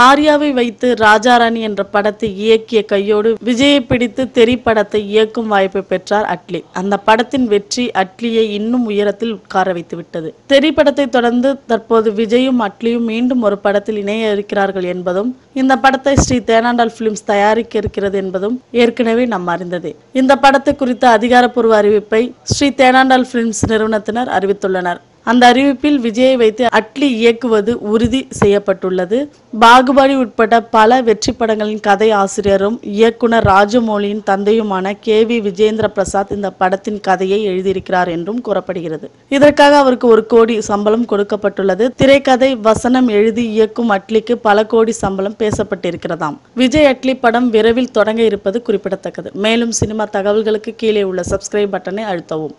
ஆர்யாவை வைத்து ராஜாராணி என்ற படத்தை இயக்கிய கையோடு விஜயை பிடித்து தெறி படத்தை இயக்கும் வாய்ப்பை பெற்றார் அட்லி. அந்த படத்தின் வெற்றி அட்லியை இன்னும் உயரத்தில் உட்கார வைத்து விட்டது. தெறி படத்தை தொடர்ந்து தற்போது விஜயும் அட்லியும் மீண்டும் ஒரு படத்தில் இணைய இருக்கிறார்கள் என்பதும், இந்த படத்தை ஸ்ரீ தேனாண்டாள் பிலிம்ஸ் தயாரிக்க இருக்கிறது என்பதும் ஏற்கனவே நாம் அறிந்ததே. இந்த படத்தை குறித்த அதிகாரப்பூர்வ அறிவிப்பை ஸ்ரீ தேனாண்டாள் பிலிம்ஸ் நிறுவனத்தினர் அறிவித்துள்ளனர். அந்த அறிவிப்பில் விஜயை வைத்து அட்லி இயக்குவது உறுதி செய்யப்பட்டுள்ளது. பாகுபலி உட்பட பல வெற்றி படங்களின் கதை ஆசிரியரும் இயக்குனர் ராஜமௌலியின் தந்தையுமான KV விஜேந்திர பிரசாத் இந்த படத்தின் கதையை எழுதியிருக்கிறார் என்றும் கூறப்படுகிறது. இதற்காக அவருக்கு 1 கோடி சம்பளம் கொடுக்கப்பட்டுள்ளது. திரைக்கதை வசனம் எழுதி இயக்கும் அட்லிக்கு பல கோடி சம்பளம் பேசப்பட்டிருக்கிறதாம். விஜய் அட்லி படம் விரைவில் தொடங்க இருப்பது குறிப்பிடத்தக்கது. மேலும் சினிமா தகவல்களுக்கு கீழே உள்ள சப்ஸ்கிரைப் பட்டனை அழுத்தவும்.